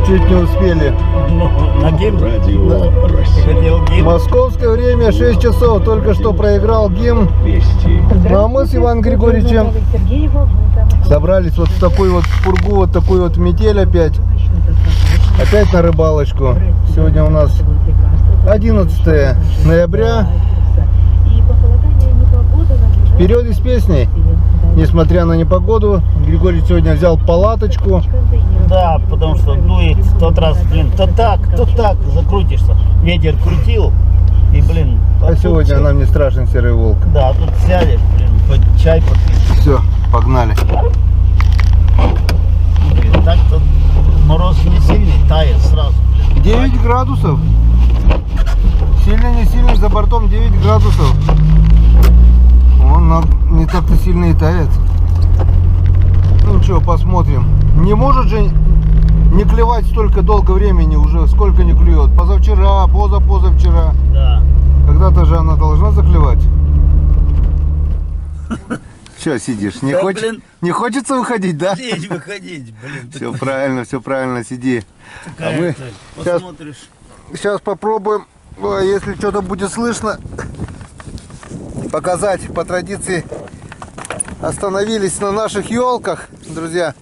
Чуть не успели. На гимн? Радио России. Московское время 6 часов. Только что проиграл гимн. Вести. Ну а мы с Иваном Григорьевичем собрались вот в такую вот пургу, вот такую вот метель опять. Опять на рыбалочку. Сегодня у нас 11 ноября. Вперед и с песней. Несмотря на непогоду, Григорий сегодня взял палаточку. Да, потому что дует в тот раз, блин, то так, закрутишься. Ветер крутил, и, блин. А сегодня тут, нам не страшен серый волк. Да, тут сядешь, блин, под чай попить. Все, погнали. Блин, так-то мороз не сильный, тает сразу, блин. 9 градусов. Сильный, не сильный, за бортом 9 градусов. Он не так-то сильно и тает. Ну ничего, посмотрим. Не может же не клевать столько долго времени уже, сколько не клюет. Позавчера, позавчера. Да. Когда-то же она должна заклевать. Че сидишь? Да, блин. Не хочется выходить, да? Лечь выходить, блин. Все правильно, сиди. Такая, А мы сейчас- посмотришь. Сейчас попробуем, если что-то будет слышно, показать по традиции. Остановились на наших елках, друзья.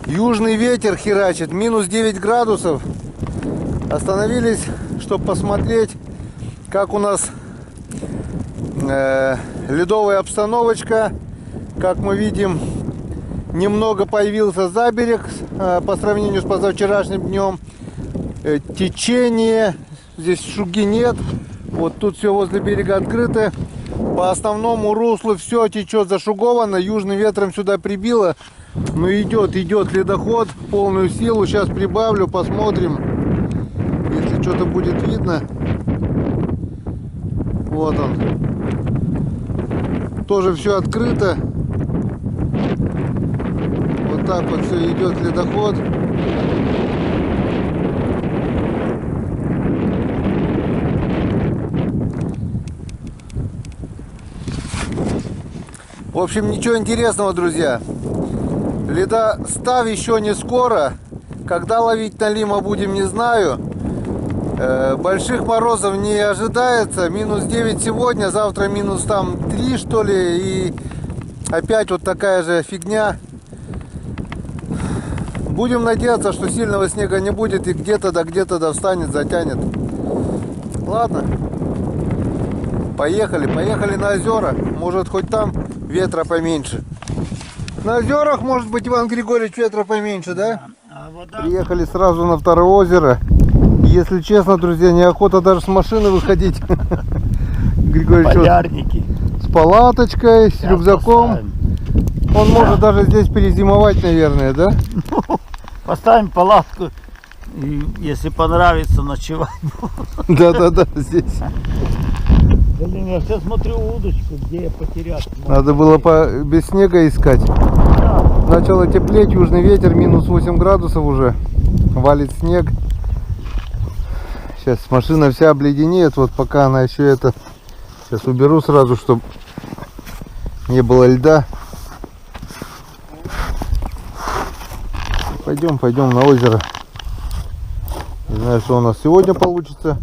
Южный ветер херачит, минус 9 градусов. Остановились, чтобы посмотреть, как у нас ледовая обстановочка. Как мы видим, немного появился заберег по сравнению с позавчерашним днем. Течение, здесь шуги нет. Вот тут все возле берега открыто. По основному руслу все течет зашуговано. Южным ветром сюда прибило. Но идет ледоход в полную силу. Сейчас прибавлю, посмотрим, если что-то будет видно. Вот он. Тоже все открыто. Вот так вот все идет ледоход. В общем, ничего интересного, друзья. Ледостав еще не скоро. Когда ловить налима будем, не знаю. Больших морозов не ожидается. Минус 9 сегодня, завтра минус там 3, что ли. И опять вот такая же фигня. Будем надеяться, что сильного снега не будет. И где-то да встанет, затянет. Ладно. Поехали на озера. Может, хоть там ветра поменьше. На озерах, может быть, Иван Григорьевич, ветра поменьше, да? А вода... Приехали сразу на второе озеро. Если честно, друзья, неохота даже с машины выходить. Григорьевич Полярники. с палаточкой, с рюкзаком. Поставим. Он может даже здесь перезимовать, наверное, да? Поставим палатку. И если понравится, ночевать. Да, здесь. Блин, я сейчас смотрю удочку, где я потерял. Надо было без снега искать. Начало теплеть, южный ветер, минус 8 градусов уже. Валит снег. Сейчас машина вся обледенеет, вот пока она еще это... Сейчас уберу сразу, чтобы не было льда. Пойдем на озеро. Не знаю, что у нас сегодня получится.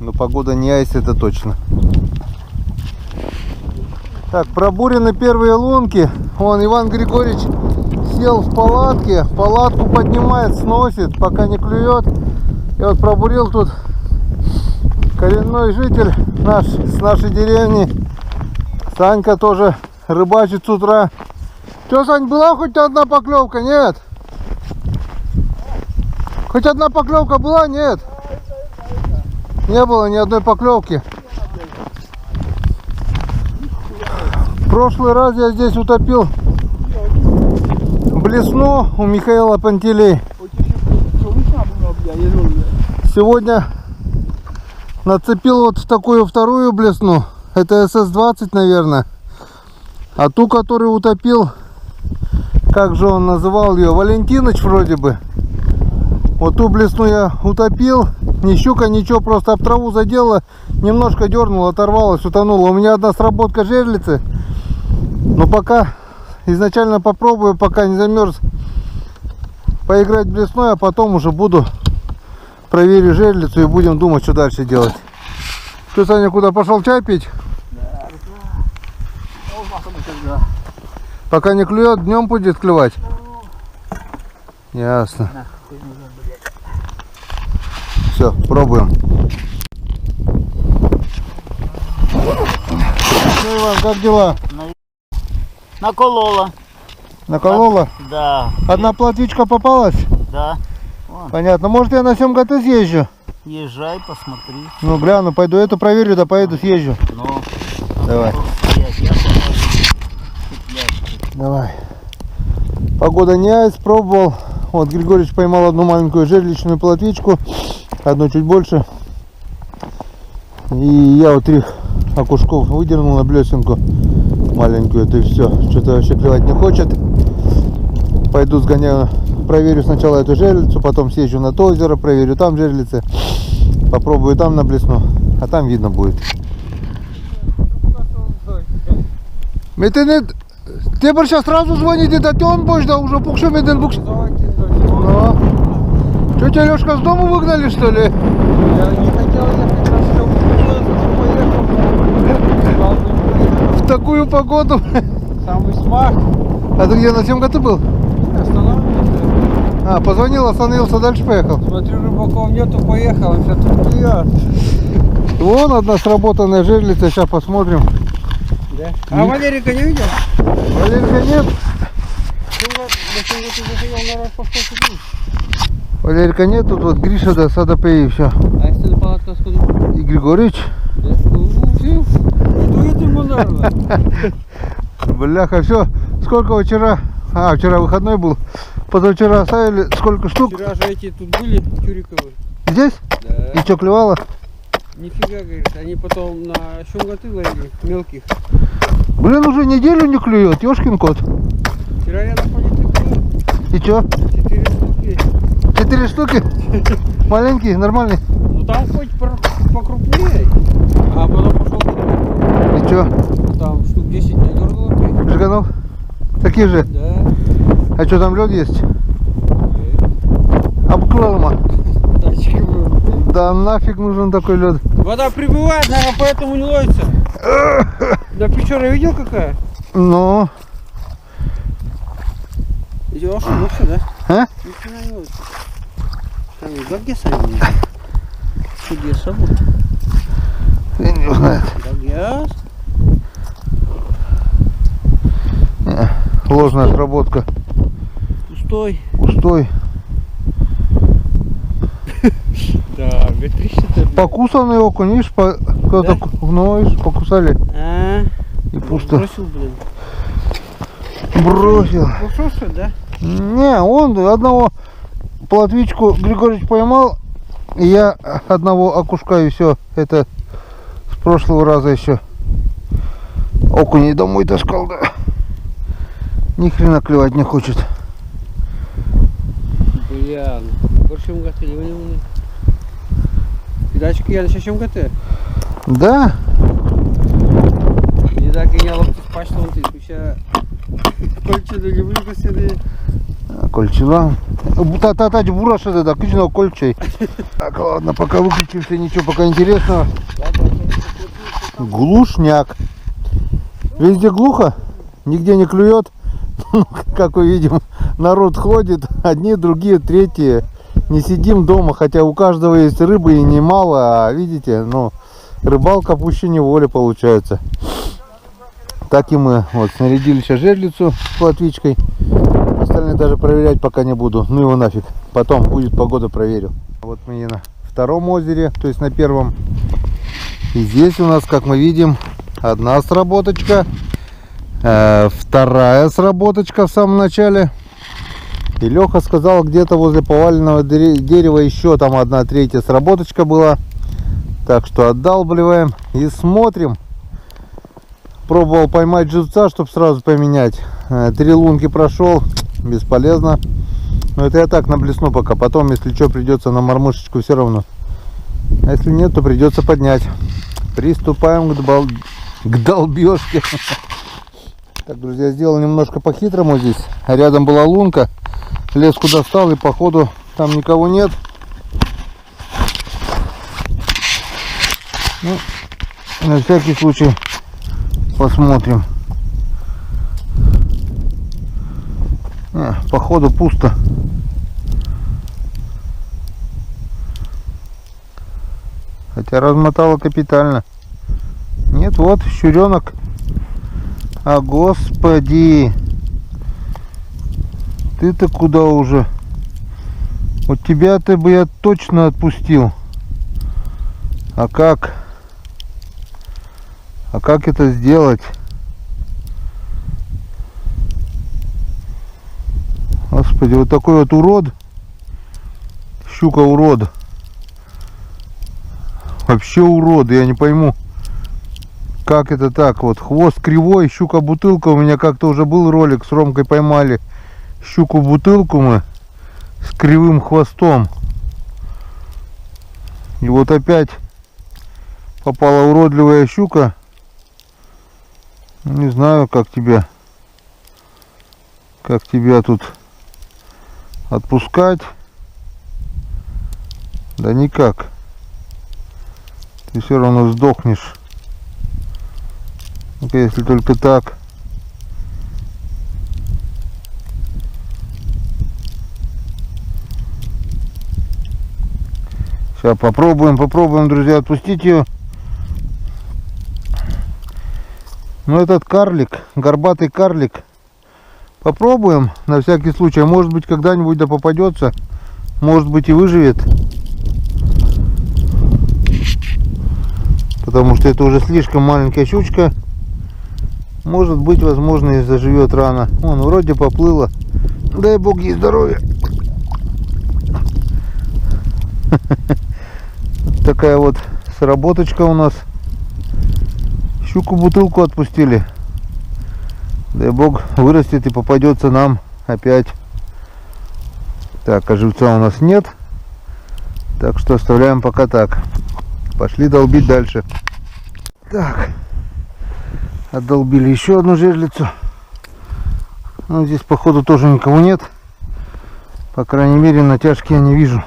Но погода не айс, это точно. Так, пробурены первые лунки. Вон Иван Григорьевич сел в палатке. Палатку поднимает, сносит, пока не клюет. И вот пробурил тут коренной житель с нашей деревни. Санька тоже рыбачит с утра. Че, Сань, была хоть одна поклевка? Нет? Хоть одна поклевка была? Нет? Не было ни одной поклевки. В прошлый раз я здесь утопил блесну у Михаила Пантелей. Сегодня нацепил вот такую вторую блесну. Это СС-20, наверное. А ту, которую утопил, как же он называл ее, Валентиныч вроде бы. Вот ту блесну я утопил. Ни щука, ничего, просто об траву задела, немножко дернула, оторвалась, утонула. У меня одна сработка жерлицы. Но пока изначально попробую, пока не замерз. поиграть блесной, а потом уже буду проверю жерлицу и будем думать, что дальше делать. Ты, Саня, куда пошел чай пить? Пока не клюет, днем будет клевать. Ясно. Все, пробуем. Ну, Иван, как дела? Наколола. Наколола? Да. Одна плотвичка попалась? Да. Понятно. Может, я на Семгат съезжу? Езжай, посмотри. Ну, гляну, пойду эту проверю, да поеду съезжу. Ну, Давай. я Давай. Погода не айс, пробовал. Вот Григорьевич поймал одну маленькую жерличную плотвичку, одну чуть больше. И я вот 3 окушков выдернул на блесенку маленькую, это и все. Что-то вообще клевать не хочет. Пойду сгоняю, проверю сначала эту жерлицу, потом съезжу на то озеро, проверю там жерлицы. Попробую там на блесну, а там видно будет. Метенет, тебе сейчас сразу звонит, это он будешь, да уже пукшем один букш. Что тебя, Лешка, с дому выгнали, что ли? Я не хотел ехать, раз все поехал. В такую погоду. Самый смак. А ты где, на Семгату был? Останавливался. А, позвонил, остановился, дальше поехал. Смотрю, рыбаков нету, поехал. Он сейчас тут клюет. Вон одна сработанная жерлица, сейчас посмотрим. Да? А Валерика не видел? Валерика нет? Валерика нет, тут вот Гриша, да, Садапей и все. А если на палатку откуда? И Григорьевич. Да? Ну, все. Дует ему, наверное. Бляха, все. Сколько вчера? А, вчера выходной был. Позавчера оставили сколько штук? Вчера же эти тут были, Тюриковы. Здесь? Да. И что, клевало? Нифига, говорит. Они потом на щенготы ловили, мелких. Блин, уже неделю не клюет, ёшкин кот. Вчера я на полете клюет. И что? 4 штуки. 4 штуки? Маленькие, нормальные. Ну там хоть покрупнее. А потом пошел И что? там штук 10 надергало. Жиганов? Такие же? Да. А что, там лед есть? Обклалма. Да, чего? Да нафиг нужен такой лед. Вода прибывает, наверное, поэтому не ловится. Да печора видел какая? Ну, Идешь, лучше, да? а? Ни хрена не ловится. Там и Гагеса не видно. Чудеса будут. Я не знаю. Гагес. Ложная сработка. Пустой. Пустой. Да, ветрище-то. Покусанный окунь, видишь, кто-то, ну, видишь, покусали. А, И пусто. бросил, блин. Бросил. Ушел, что ли, да? Не, он одного плотвичку Григорьевич поймал, и я одного окушка, и все. Это с прошлого раза еще. Окуней домой таскал, да. Ни хрена клевать не хочет. Бля, больше МГТ не внимание. Передачки я на чем МГТ? Да? Не так и не лопти спать, что он ты сейчас кольче да люблю посередине. Кольчила. Та-та-та, бураши, да, кичного кольчей. Так, ладно, пока выключимся, ничего пока интересного. Глушняк. Везде глухо, нигде не клюет. Как мы видим, народ ходит, одни, другие, третьи. Не сидим дома, хотя у каждого есть рыбы и немало, а видите, ну, рыбалка пуще неволи получается. Так и мы вот снарядили сейчас жерлицу с плотвичкой. Остальные даже проверять пока не буду, ну его нафиг. Потом будет погода, проверю. Вот мы и на втором озере, то есть на первом. И здесь у нас, как мы видим, одна сработочка. Вторая сработочка в самом начале. И Леха сказал, где-то возле поваленного дерева еще там 1/3 сработочка была. Так что отдалбливаем и смотрим. Пробовал поймать живца, чтобы сразу поменять. 3 лунки прошел, бесполезно. Но это я так на блесну пока. Потом, если что, придется на мормышечку все равно. А если нет, то придется поднять. Приступаем к долбежке. Так, друзья, сделал немножко по-хитрому здесь. Рядом была лунка. Леску достал и походу там никого нет. Ну, на всякий случай посмотрим. Походу пусто. Хотя размотало капитально. Нет, вот щуренок. А господи, ты-то куда уже? Вот тебя-то бы я точно отпустил. А как? А как это сделать? Господи, вот такой вот урод. Щука урод. Вообще урод, я не пойму, как это так. Вот хвост кривой, щука бутылка. У меня как-то уже был ролик, с Ромкой поймали щуку бутылку мы с кривым хвостом. И вот опять попала уродливая щука. Не знаю, как тебя тут отпускать. Да никак. Ты все равно сдохнешь. Ну-ка, если только так. Сейчас попробуем, друзья, отпустить ее. Ну, этот карлик, горбатый карлик. Попробуем, на всякий случай. Может быть, когда-нибудь да попадется. Может быть, и выживет. Потому что это уже слишком маленькая щучка. Может быть, возможно, и заживет рано. Вон, вроде поплыла. Дай бог ей здоровья. Такая вот сработочка у нас. Щуку-бутылку отпустили. Дай бог вырастет и попадется нам опять. Так, а живца у нас нет. Так что оставляем пока так. Пошли долбить дальше. Так. Отдолбили еще одну жерлицу. Ну, здесь походу тоже никого нет. По крайней мере, натяжки я не вижу.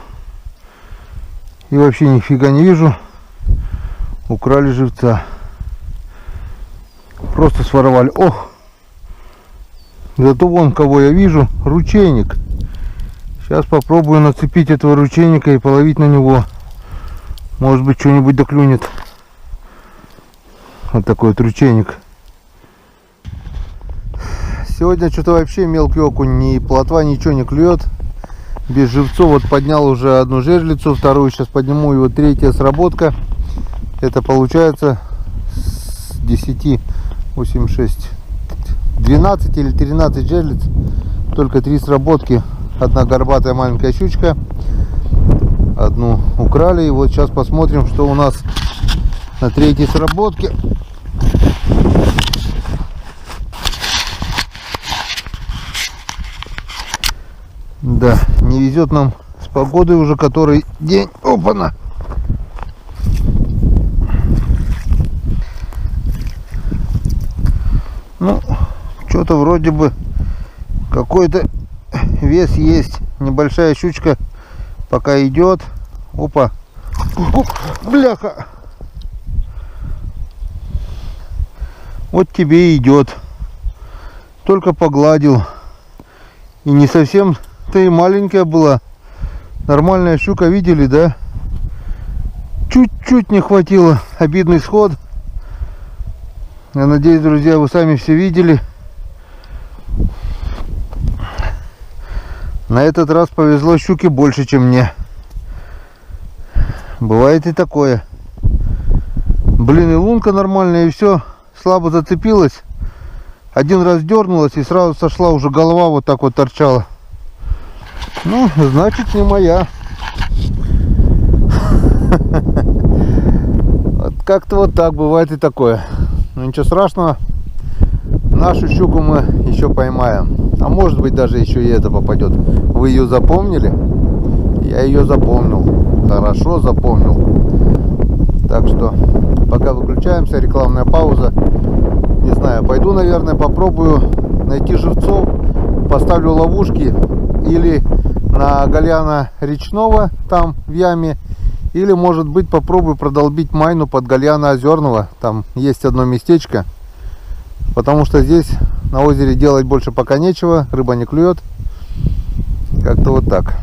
И вообще нифига не вижу. Украли живца. Просто своровали. Ох! Зато вон кого я вижу. Ручейник. Сейчас попробую нацепить этого ручейника и половить на него. Может быть, что-нибудь доклюнет. Вот такой вот ручейник. Сегодня что-то вообще мелкий окунь, ни плотва, ничего не клюет. Без живцов. Вот поднял уже одну жерлицу, вторую сейчас подниму, и вот третья сработка. Это получается с 10, 8, 6, 12 или 13 жерлиц. Только 3 сработки. Одна горбатая маленькая щучка. Одну украли. И вот сейчас посмотрим, что у нас на третьей сработке. Да, не везет нам с погодой уже который день. Опа-на! Ну, что-то вроде бы какой-то вес есть. Небольшая щучка пока идет. Опа! Оп, бляха! Вот тебе и идет. Только погладил. И не совсем-то и маленькая была. Нормальная щука, видели, да? Чуть-чуть не хватило. Обидный сход. Я надеюсь, друзья, вы сами все видели. На этот раз повезло щуке больше, чем мне. Бывает и такое. Блин, и лунка нормальная, и все. Слабо зацепилась. Один раз дернулась и сразу сошла, уже голова вот так вот торчала. Ну, значит, не моя. Вот как-то вот так бывает и такое. Ну, ничего страшного. Нашу щуку мы еще поймаем. А может быть, даже еще и это попадет. Вы ее запомнили? Я ее запомнил. Хорошо запомнил. Так что пока выключаемся, рекламная пауза. Не знаю, пойду, наверное, попробую найти живцов. Поставлю ловушки или на Гальяна речного, там в яме, или может быть попробую продолбить майну под Гальяна озерного. Там есть одно местечко, потому что здесь на озере делать больше пока нечего, рыба не клюет. Как-то вот так.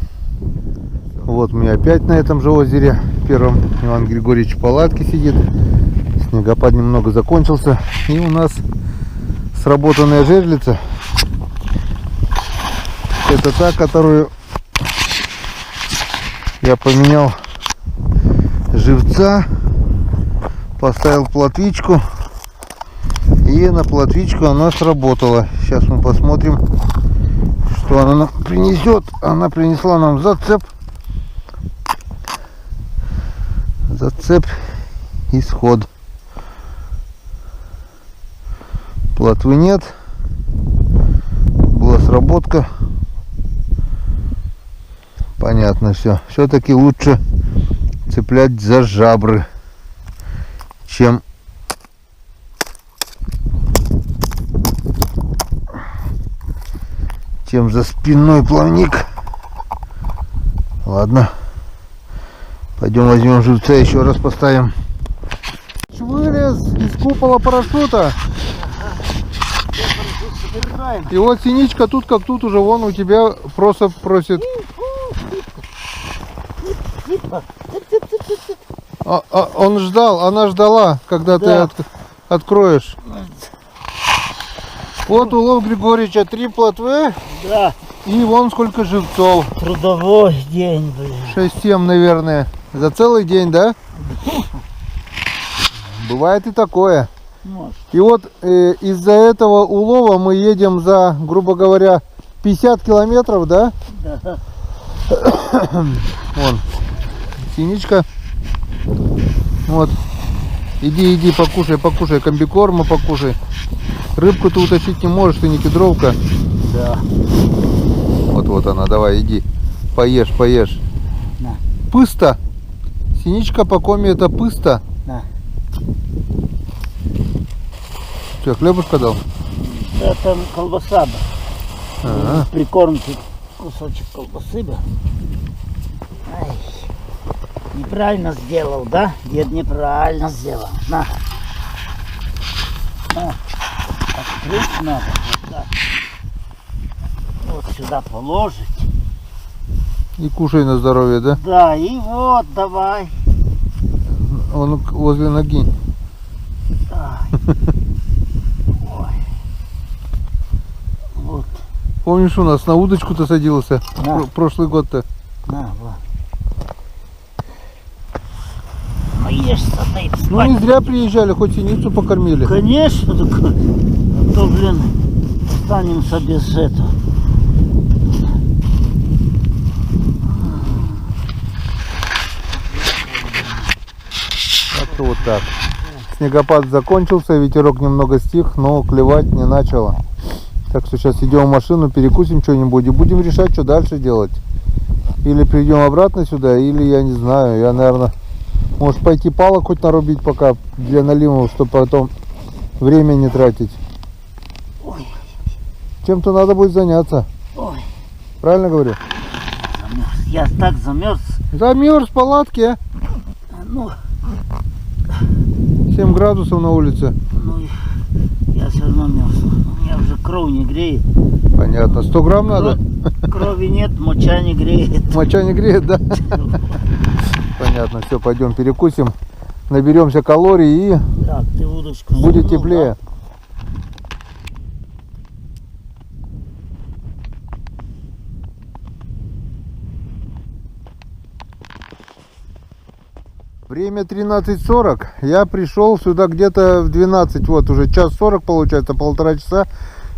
Вот мы опять на этом же озере первом. Иван Григорьевич в палатке сидит. Снегопад немного закончился. И у нас сработанная жерлица. Это та, которую я поменял живца, поставил плотвичку, и на плотвичку она сработала. Сейчас мы посмотрим, что она нам принесет. Она принесла нам зацеп. Зацеп и сход. Плотвы нет. Была сработка. Понятно все. Все-таки лучше цеплять за жабры, чем за спинной плавник. Ладно. Пойдем возьмем живца, еще раз поставим. Вылез из купола парашюта. И вот синичка тут как тут уже вон у тебя просто просит. Он ждал, она ждала, когда ты откроешь. Вот улов Григорьевича 3 плотвы. Да. И вон сколько живцов. Трудовой день, блин. 6-7, наверное. За целый день, да? Бывает и такое. Может. И вот из-за этого улова мы едем за, грубо говоря, 50 километров, да? Да. Вон, синичка. Вот. Иди, покушай, комбикорма покушай. Рыбку ты утащить не можешь, ты не кедровка. Да. Вот она, давай, иди. Поешь. На. Пыста. Синичка по коме это пыста. На. Что, хлебушка дал? Да, там колбаса. Ага. Прикормки кусочек колбасы был. Ай. Неправильно сделал, да? Дед неправильно сделал. На. Открыть надо. Вот так. Вот сюда положить. И кушай на здоровье, да? Да, и вот, давай. Он возле ноги. Ой. Вот. Помнишь, у нас на удочку-то садился? Да. Прошлый год-то. На, вот. Наешься, дай спать. Ну не зря приезжали, хоть синицу покормили. Конечно, так, а то, блин, останемся без этого. Как-то вот так. Снегопад закончился, ветерок немного стих, но клевать не начало. Так что сейчас идем в машину, перекусим что-нибудь и будем решать, что дальше делать. Или придем обратно сюда, или я не знаю, я, наверное, может пойти палок хоть нарубить пока для наливов, чтобы потом время не тратить. Ой, Чем-то надо будет заняться. ой, Правильно говорю? замерз. Я так замерз. Замерз в палатке. Ну, 7 градусов на улице. ну, я все равно мерз. У меня уже кровь не греет. Понятно. 100 грамм надо? Крови нет, моча не греет. Моча не греет, да? Понятно. Все, пойдем перекусим. Наберемся калорий и Так, ты удочку будет загнул, теплее. Время 13:40. Я пришел сюда где-то в 12. Вот уже час 40 получается, 1,5 часа.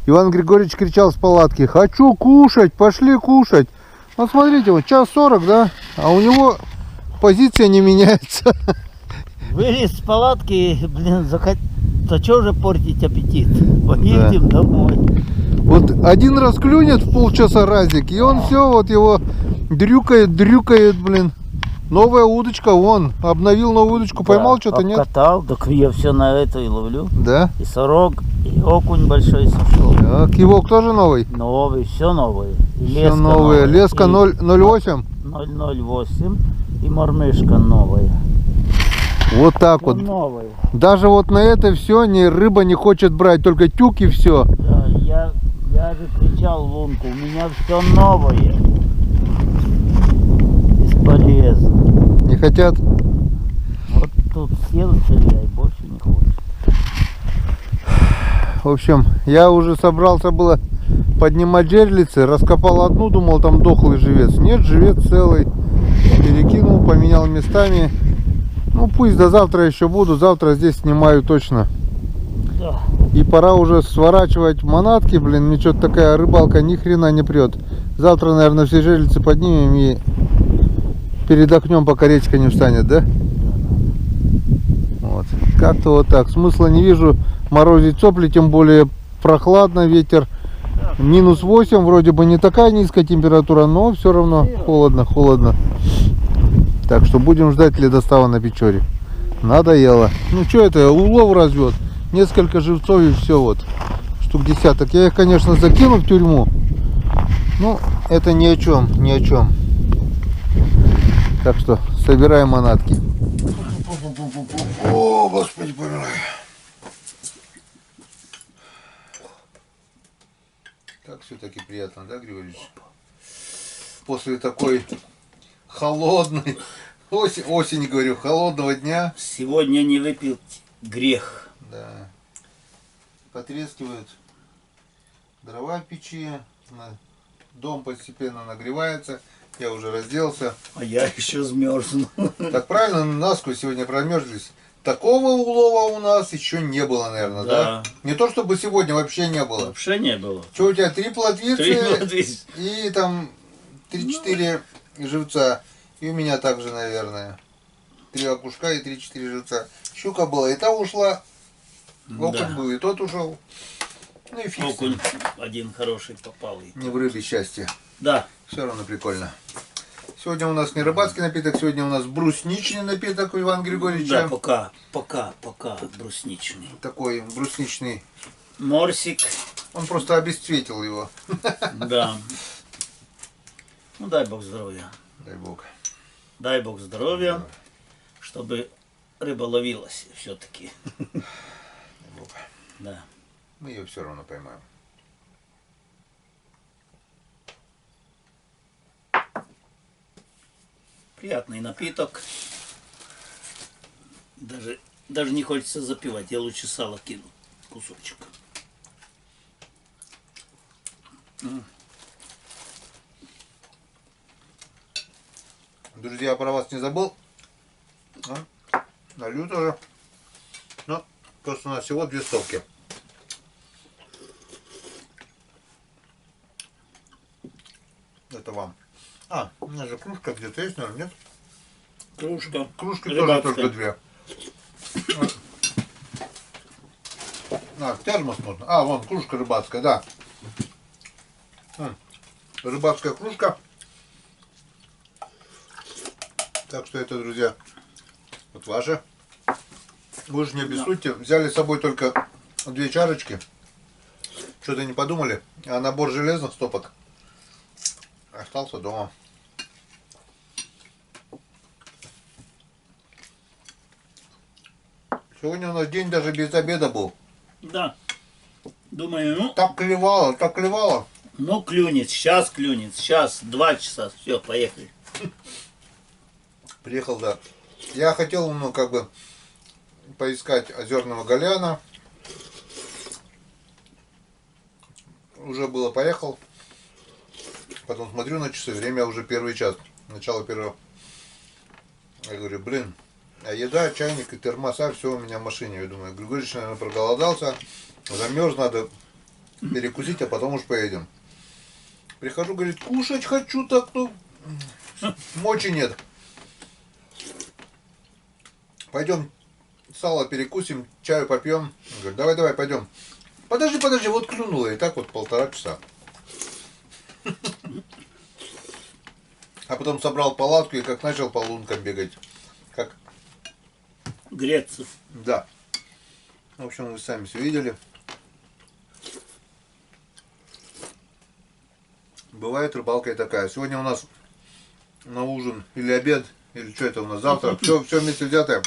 Иван Григорьевич кричал с палатки: хочу кушать, пошли кушать. Вот смотрите, вот час 40, да? А у него позиция не меняется. Вылез с палатки, блин, то что же портить аппетит? Поедем домой. Вот один раз клюнет в полчаса разик, и он все, вот его дрюкает, блин. Новая удочка, вон, обновил новую удочку, поймал Да, что-то, нет? обкатал, так я все на это и ловлю. Да. И сорок, и окунь большой сошел. Так, кивок тоже новый? Новый, все новое. И Все леска новые. новая, Леска и 0,08. 008 и мормышка новая. Вот так Всё вот. новое. Даже вот на это все рыба не хочет брать, только тюк и все. Да, я же кричал лунку, у меня все новое. Бесполезно. Не хотят. Вот тут сел, стреляй, больше не хочешь. В общем, я уже собрался было поднимать жерлицы, раскопал одну, думал там дохлый живец. Нет, живец целый. Перекинул, поменял местами. Ну пусть до завтра еще буду, завтра здесь снимаю точно. Да. И пора уже сворачивать манатки, блин, мне что-то такая рыбалка ни хрена не прет. Завтра, наверное, все жерлицы поднимем и передохнем, пока речка не встанет, да? Вот. Как-то вот так. Смысла не вижу морозить сопли, тем более прохладно, ветер -8, вроде бы не такая низкая температура, но все равно холодно. Так что будем ждать ледостава на Печоре. Надоело. Ну что это, улов развед. Несколько живцов и все вот. Штук десяток. Я их, конечно, закину в тюрьму. Ну, это ни о чем, ни о чем. Так что собираем манатки. О, Господи, помилуй. Как все-таки приятно, да, Григорьевич? После такой холодной, осень, говорю, холодного дня. Сегодня не выпил грех. Да. Потрескивают дрова в печи. Дом постепенно нагревается. Я уже разделся. А я еще замерзну. Так правильно, насквозь сегодня промерзлись. Такого улова у нас еще не было, наверное, да? Не то чтобы сегодня вообще не было. Вообще не было. Что у тебя, 3 плотвицы плотвицы. и там 3-4 живца. И у меня также, наверное. 3 окушка и 3-4 живца. Щука была, и та ушла. Окунь был, и тот ушел. Ну и фиг. Окунь один хороший попал. Не в рыбе счастье. Да. Все равно прикольно. Сегодня у нас не рыбацкий напиток, сегодня у нас брусничный напиток у Ивана Григорьевича. Да, пока брусничный. Такой брусничный. Морсик. Он просто обесцветил его. Да. Ну дай Бог здоровья. Дай Бог. Дай Бог здоровья, чтобы рыба ловилась все-таки. Дай Бог. Да. Мы ее все равно поймаем. Приятный напиток. Даже не хочется запивать. Я лучше сало кину. Кусочек. Друзья, про вас не забыл. Налью тоже. Но просто у нас всего 2 стопки. Это вам. А, у меня же кружка где-то есть, наверное, нет? Кружка. Кружки Рыбацкая. тоже только 2. Термос можно. А, вон, кружка рыбацкая, да. Рыбацкая кружка. Так что это, друзья, вот ваша. Вы же не обессудьте. Взяли с собой только 2 чашечки. Что-то не подумали. А набор железных стопок остался дома. Сегодня у нас день даже без обеда был. Да. Думаю, ну, Так клевало, так клевало. ну клюнет, сейчас клюнет, сейчас 2 часа, все, поехали. Приехал, да. Я хотел, ну, как бы, поискать озерного голяна. Уже было, поехал. Потом смотрю на часы, время уже 1 час. Начало 1. Я говорю, блин, а еда, чайник и термоса, все у меня в машине. Я думаю, Григорьевич, наверное, проголодался, замерз, надо перекусить, а потом уж поедем. Прихожу, говорит, кушать хочу, так, ну, мочи нет. Пойдем сало перекусим, чаю попьем. Говорит, давай, пойдем. Подожди, вот клюнуло, и так вот 1,5 часа. А потом собрал палатку и как начал по лункам бегать. Как... Греться. Да. В общем, вы сами все видели. Бывает рыбалка и такая. Сегодня у нас на ужин или обед, или что это у нас завтра. Все вместе взятое.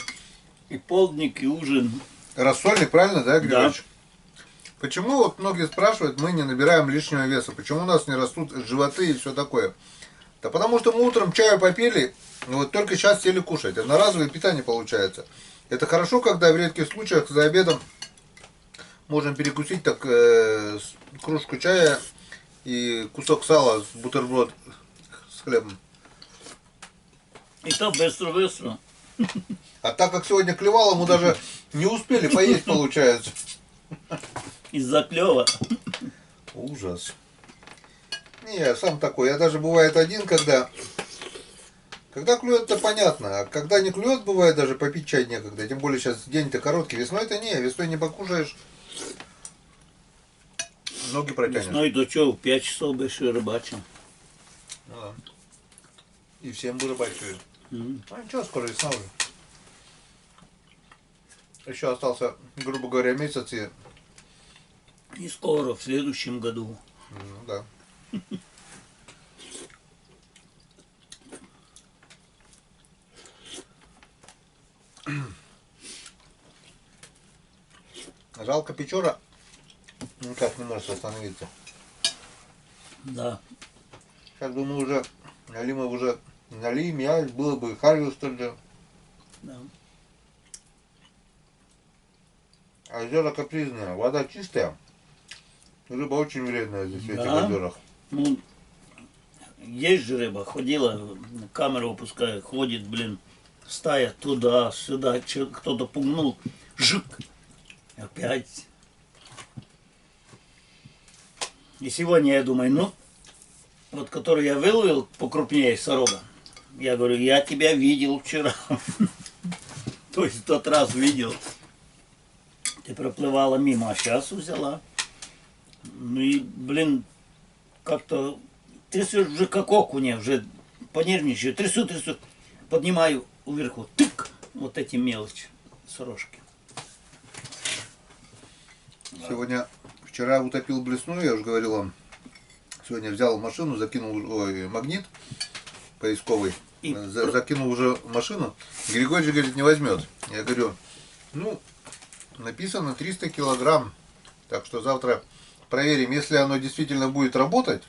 И полдник, и ужин. Рассольник, правильно, да, Григорьевич? Почему, вот многие спрашивают, мы не набираем лишнего веса? Почему у нас не растут животы и все такое? Да потому что мы утром чаю попили, и вот только сейчас сели кушать. Одноразовое питание получается. Это хорошо, когда в редких случаях за обедом можем перекусить так кружку чая и кусок сала, бутерброд с хлебом. И то быстро-быстро. А так как сегодня клевало, мы даже не успели поесть, получается. Из-за клёва. Ужас. Не, я сам такой. Я даже бывает один, когда клюет, то понятно. А когда не клюет, бывает даже попить чай некогда. Тем более сейчас день-то короткий. Весной-то не, весной не покушаешь. Ноги протянешь. Весной то что, в 5 часов бы еще рыбачил. Ну да. И всем бы рыбачили. А ничего, скоро весна уже. Еще остался, грубо говоря, месяц и... И скоро, в следующем году. Ну да. Жалко Печора никак не может остановиться. Да. Сейчас думаю уже, Налима уже налим, я было бы Харвилл тогда. Да. Озера капризные, вода чистая. Рыба очень вредная здесь в этих Да. озерах. Ну, есть же рыба, ходила, камеру выпускаю, ходит, блин, стая туда-сюда, кто-то пугнул, жик, опять. И сегодня я думаю, ну, вот который я выловил покрупнее сорога, я говорю, я тебя видел вчера. То есть в тот раз видел. Ты проплывала мимо, а сейчас взяла. Ну и, блин, как-то трясешь уже как окуня, уже понервничаю, трясу, поднимаю вверху, тык, вот эти мелочи, сорожки. Сегодня, вчера утопил блесну, я уже говорил вам. Сегодня взял машину, закинул магнит поисковый, И закинул уже в машину. Григорий говорит, не возьмет. Я говорю, ну, написано 300 килограмм, так что завтра проверим. Если оно действительно будет работать,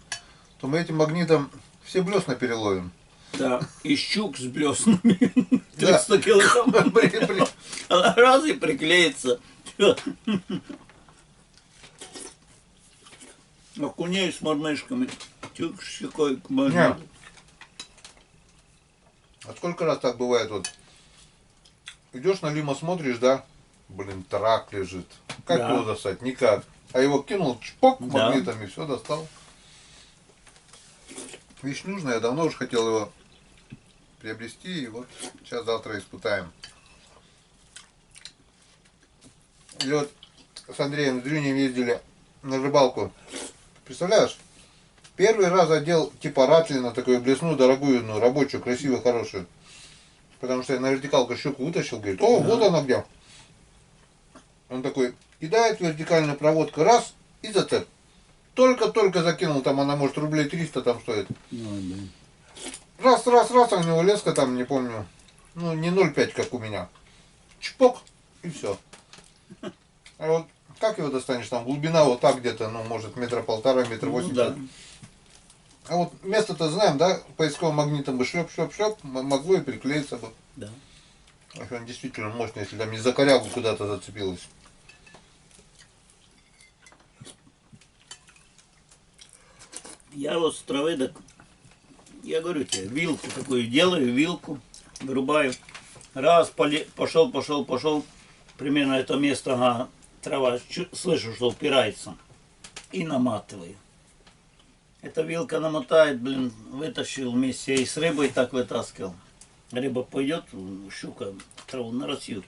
то мы этим магнитом все блесна переловим. Да, и щук с блеснами, Да. 300 килограмм, раз и приклеится. Всё. Окуней с мормышками, тюк щекой к магниту. А сколько раз так бывает, вот, идешь на Лима, смотришь, да, блин, трак лежит. Как Да. его достать? Никак. А его кинул, чпок, Да. магнитами, все, достал. Вещь нужная, я давно уже хотел его приобрести, и вот сейчас завтра испытаем. И вот с Андреем, с Дрюней ездили на рыбалку. Представляешь? Первый раз одел типа Ратлина, такую блесну, дорогую, ну, рабочую, красивую, хорошую. Потому что я на вертикалку щуку вытащил, говорит, о, вот она где. Он такой, кидает вертикальную проводку, раз, и зацеп. Только-только закинул, там она может рублей 300 там стоит. Раз, а у него леска там, не помню, ну не 0,5, как у меня. Чпок, и все. А вот как его достанешь, там глубина вот так где-то, ну может метра полтора, метр 80. Ну, да. А вот место-то знаем, да, поисковым магнитом бы шлеп, могло и приклеиться бы. Да. Если он действительно мощный, если там не за корягу куда-то зацепилось. Я вот с травы, так, я говорю тебе, вилку такую делаю, вилку, вырубаю. Раз, пошел, примерно это место, ага, трава, слышу, что упирается. И наматываю. Эта вилка намотает, блин, вытащил вместе и с рыбой так вытаскивал. Рыба пойдет, щука траву нарастет.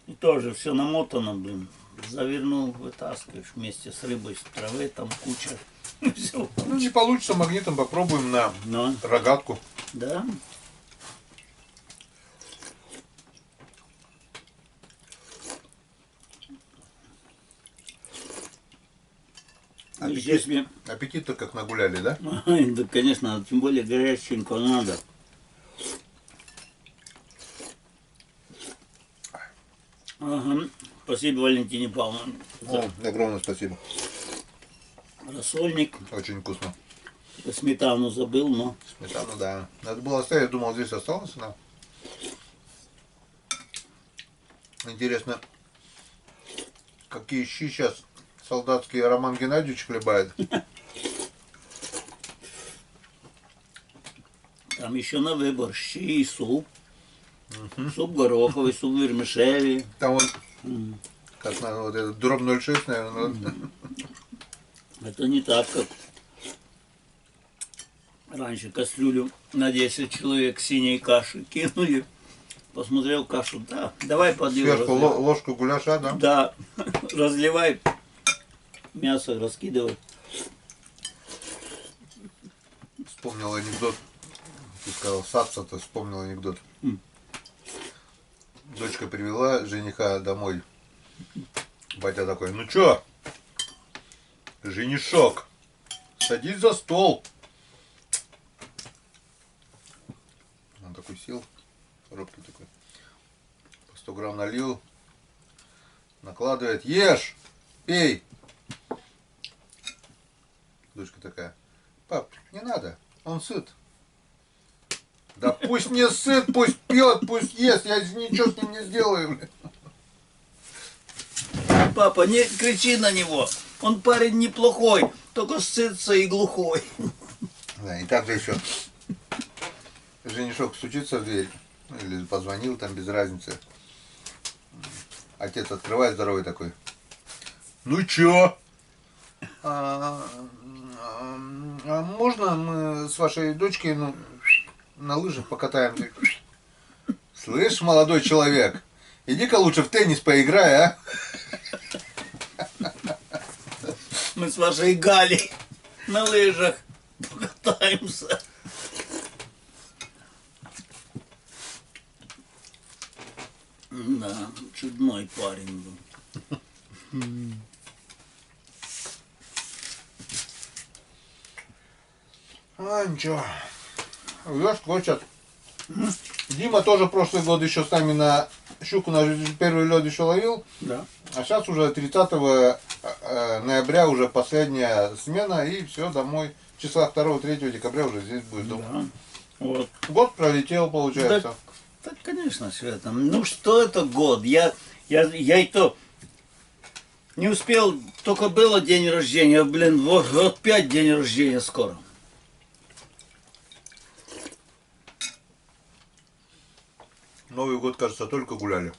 И тоже все намотано, блин. Завернул, вытаскиваешь вместе с рыбой с травы, там куча. Все. Ну не получится магнитом, попробуем на Но рогатку. Да? Здесь мне... Аппетит-то как нагуляли, да? Да, конечно, тем более горяченького надо. Ага. Спасибо, Валентине Павловне. О, огромное спасибо. Рассольник. Очень вкусно. Сметану забыл, но... Сметану, да. Надо было оставить, думал, здесь осталось она. Интересно, какие щи сейчас солдатские Роман Геннадьевич хлебает. Там еще на выбор щи и суп. Суп гороховый, суп вермишель. Там вот, как надо, вот этот дробь 06, наверное. Это не так, как раньше кастрюлю на 10 человек синей каши кинули. Посмотрел кашу, да, давай подливай. Сверху ложку гуляша, да? Да, разливай, мясо раскидывай. Вспомнил анекдот. Ты сказал, садца-то вспомнил анекдот. Дочка привела жениха домой. Батя такой, ну чё, женишок, садись за стол. Он такой сел, робкий такой, по 100 грамм налил, накладывает, ешь, пей. Дочка такая, пап, не надо, он сыт. Да пусть не сыт, пусть пьет, пусть ест, я ничего с ним не сделаю. Папа, не кричи на него, он парень неплохой, только сытся и глухой. Да, и так же еще женишок стучится в дверь, или позвонил, там без разницы. Отец открывает, здоровый такой. Ну чё? Можно мы с вашей дочкой на лыжах покатаем? Слышь, молодой человек, иди-ка лучше в теннис поиграй, а? Мы с вашей Галей на лыжах покатаемся. Да, чудной парень был. А, ничего. Лёшка хочет. Дима тоже прошлый год еще с нами на щуку на первый лед еще ловил. Да. А сейчас уже 30 ноября уже последняя смена и все, домой. Числа 2-3 декабря уже здесь будет дома. Да. Вот. Год пролетел, получается. Так, конечно, Света. Ну что это год? Я и то не успел, только было день рождения, блин, вот опять день рождения скоро. Новый год, кажется, только гуляли.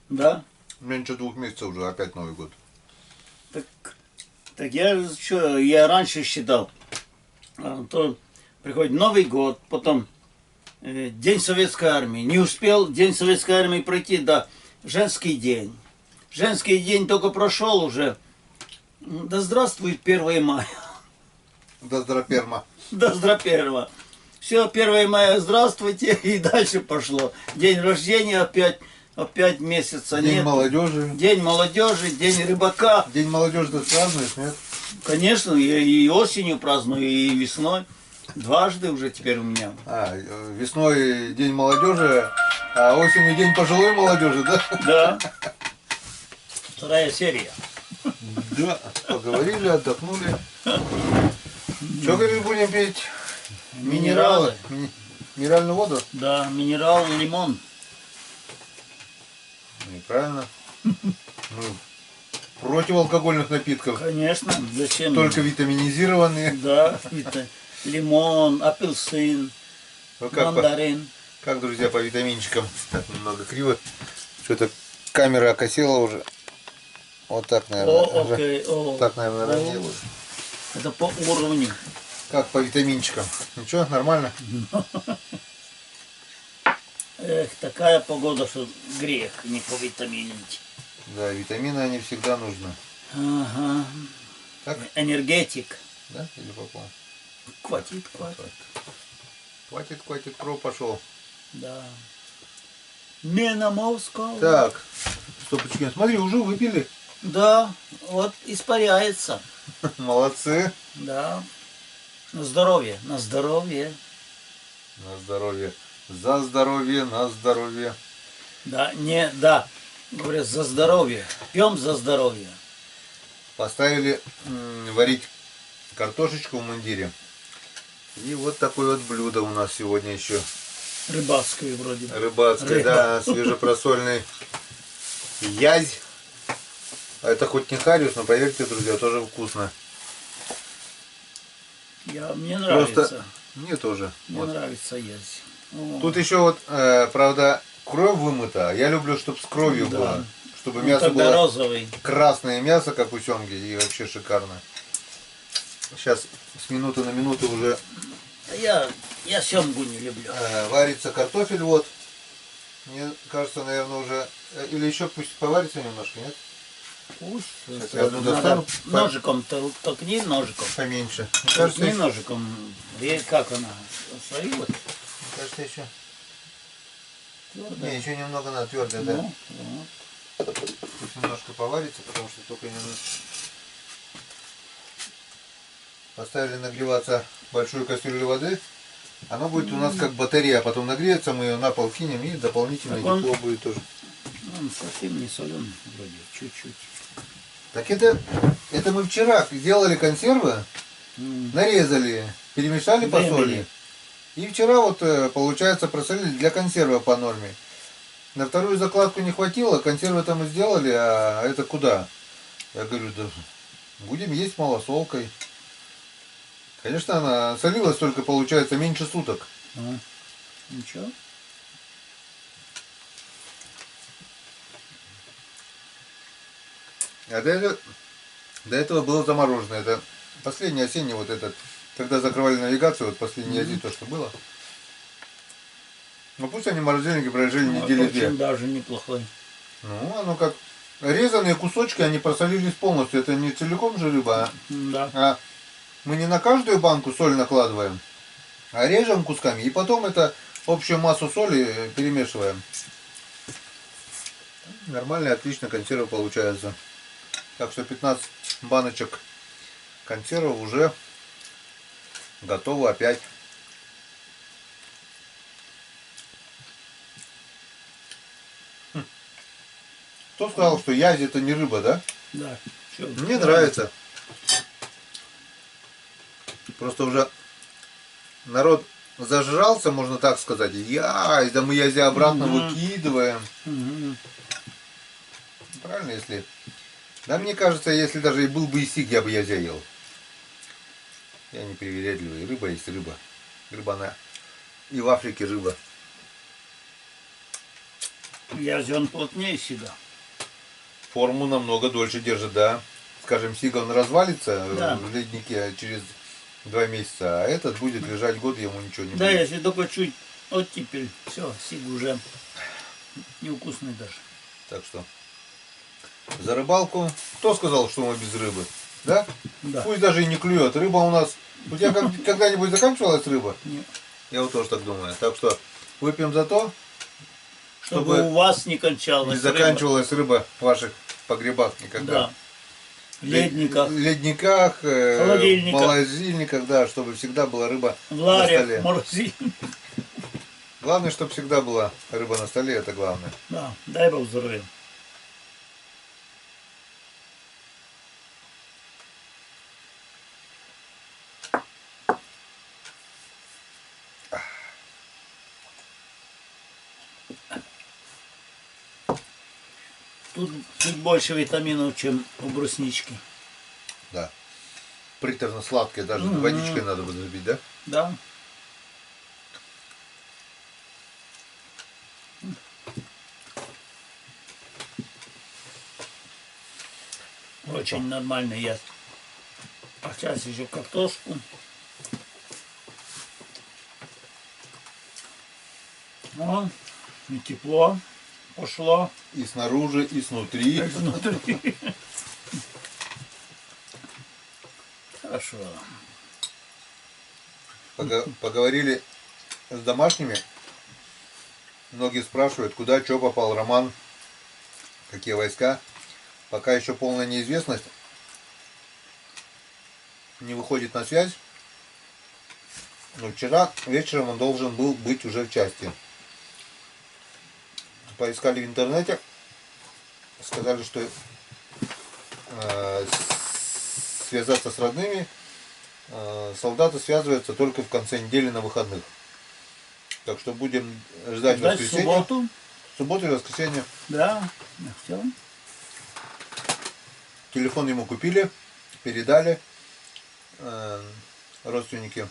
Да? Меньше 2 месяцев уже опять Новый год. Так я раньше считал, то приходит Новый год, потом День Советской Армии. Не успел День Советской Армии пройти, да, женский день. Женский день только прошел уже. Да здравствует 1 мая. Да здраперма. Да здравствуй. Все, 1 мая, здравствуйте, и дальше пошло. День рождения опять месяца День нет. молодежи. День молодежи, день рыбака. День молодежи ты празднуешь, нет? Конечно, и осенью праздную, и весной. Дважды уже теперь у меня. Весной день молодежи, а осенью день пожилой молодежи, да? Да. 2 серия. Да. Поговорили, отдохнули. Что, говоришь, будем пить? Минералы. Минеральную воду? Да, минерал лимон. Неправильно. Против алкогольных напитков. Конечно, зачем? Только витаминизированные. Да, это лимон, апельсин, Ну, как, мандарин. как, друзья, по витаминчикам? Так, немного криво. Что-то камера окосела уже. Вот так, наверное. О, окей, о. Так, наверное, ровнее будет. Это по уровню. Как по витаминчикам? Ничего, нормально? Эх, такая погода, что грех не повитаминить. Да, витамины они всегда нужны. Ага. Так? Энергетик. Да? Или попал? Хватит. Хватит, хватит, кровь пошел. Да. Мена Москва. Так, стопочки. Смотри, уже выпили. Да, вот испаряется. Молодцы. Да. На здоровье, на здоровье. На здоровье. За здоровье, на здоровье. Да, не, да. Говорят, за здоровье. Пьем за здоровье. Поставили варить картошечку в мундире. И вот такое вот блюдо у нас сегодня еще. Рыбацкую вроде бы. Рыбацкое, Рыба. да, свежепросольный язь. А это хоть не хариус, но поверьте, друзья, тоже вкусно. Мне нравится. Просто мне тоже. Мне Вот. нравится есть. О, Тут еще вот, правда, кровь вымыта. Я люблю, чтобы с кровью Да. было. Чтобы ну, мясо тогда было розовый. красное мясо, как у семги, и вообще шикарно. Сейчас с минуты на минуту уже Я семгу не люблю. варится картофель, вот. Мне кажется, наверное, уже... Или еще пусть поварится немножко, нет? Пусть. Сейчас я одну Надо достану. ножиком, толкни ножиком. Поменьше. Мне Толкни кажется, еще... ножиком. Как она? Сварилась? Мне кажется, еще... Твердо. Не, еще немного надо твердое, да. Ну, вот. Пусть немножко поварится, потому что только не... Поставили нагреваться большую кастрюлю воды. Оно будет у нас как батарея. Потом нагреется, мы ее на пол кинем, и дополнительное Так он- тепло будет тоже. Он совсем не соленый вроде, чуть-чуть. Так это мы вчера делали консервы, нарезали, перемешали по Вымели. соли. И вчера вот, получается, просолили для консервы по норме. На вторую закладку не хватило, консервы там и сделали, а это куда? Я говорю, да будем есть малосолкой. Конечно, она солилась только, получается, меньше суток. Ничего. А до этого было заморожено. Это последний осенний вот этот, когда закрывали навигацию, вот последний язык, то, что было. Ну пусть они в морозильнике прожили недели две. Очень даже неплохой. Ну, оно как резанные кусочки, они просолились полностью. Это не целиком же рыба, Да. а мы не на каждую банку соль накладываем, а режем кусками. И потом это общую массу соли перемешиваем. Нормально, отлично консервы получаются. Так что 15 баночек консервов уже готовы опять. Кто сказал, что язь это не рыба, да? Да. Чё, Мне нравится. Просто уже народ зажрался, можно так сказать. Язь, да мы язя обратно выкидываем. Мгм. Правильно, если... Да мне кажется, если даже и был бы и сик, я бы язя ел. Я не привередливый. Рыба есть рыба. Рыба она. И в Африке рыба. Язь, он плотнее сига. Форму намного дольше держит, да. Скажем, сига он развалится Да. в леднике через 2 месяца, а этот будет лежать год, ему ничего не Да, будет. если только чуть оттепель, все, сиг уже невкусный даже. Так что за рыбалку. Кто сказал, что мы без рыбы? Да? Да. Пусть даже и не клюет. Рыба у нас... У тебя когда-нибудь заканчивалась рыба? Не- Я вот тоже так думаю. Так что выпьем за то, Чтобы чтобы у вас не кончалась не рыба. заканчивалась рыба в ваших погребах никогда. Да. В ледниках, В ледниках, Холодильниках. в морозильниках, да, чтобы всегда была рыба в на ларях, столе. в морозильниках. Главное, чтобы всегда была рыба на столе, это главное. Да, дай бог здоровья. Тут чуть больше витаминов, чем у бруснички. Да. Приторно-сладкое, даже водичкой надо бы забить, да? Да. Очень нормально ест. А сейчас еще картошку. О, и тепло пошло. И снаружи, и снутри. Внутри. Хорошо. Поговорили с домашними. Многие спрашивают, куда, что попал Роман, какие войска. Пока еще полная неизвестность. Не выходит на связь. Но вчера вечером он должен был быть уже в части. Поискали в интернете. Сказали, что связаться с родными солдаты связываются только в конце недели на выходных. Так что будем ждать Ждать в воскресенья. субботу. Субботу и воскресенье. Да, все. Телефон ему купили, передали. Родственники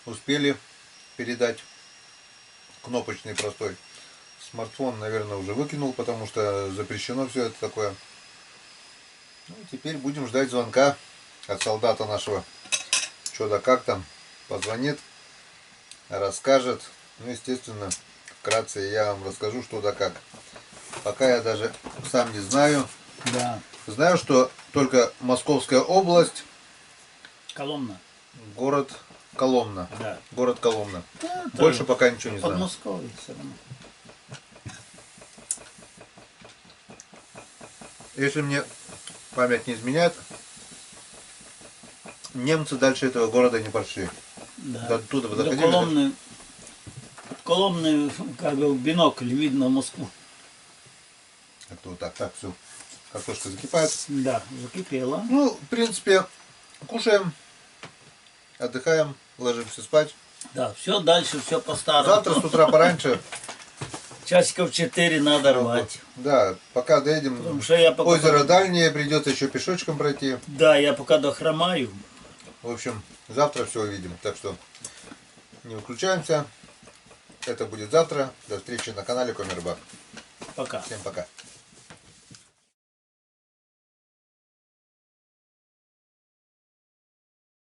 успели передать. Кнопочный простой. Смартфон, наверное, уже выкинул, потому что запрещено все это такое. Ну, теперь будем ждать звонка от солдата нашего. Что да как там. Позвонит, расскажет. Ну, естественно, вкратце я вам расскажу, что да как. Пока я даже сам не знаю. Да. Знаю, что только Московская область, Коломна. город Коломна. Да. Город Коломна. Да, Больше там пока ничего не знаю. Подмосковье все равно. Если мне память не изменяет, немцы дальше этого города не пошли. Да. До оттуда вы До доходили? Коломны, как бы в бинокль видно Москву. Как-то вот так. Так, все. Картошка закипает. Да, закипела. Ну, в принципе, кушаем, отдыхаем, ложимся спать. Да, все дальше, все по-старому. Завтра с утра пораньше. Часиков 4 надо рвать. Да, пока Потому доедем. что я пока... Озеро дальнее, придется еще пешочком пройти. Да, я пока дохромаю. В общем, завтра все увидим. Так что не выключаемся. Это будет завтра. До встречи на канале Комербак. Пока. Всем пока.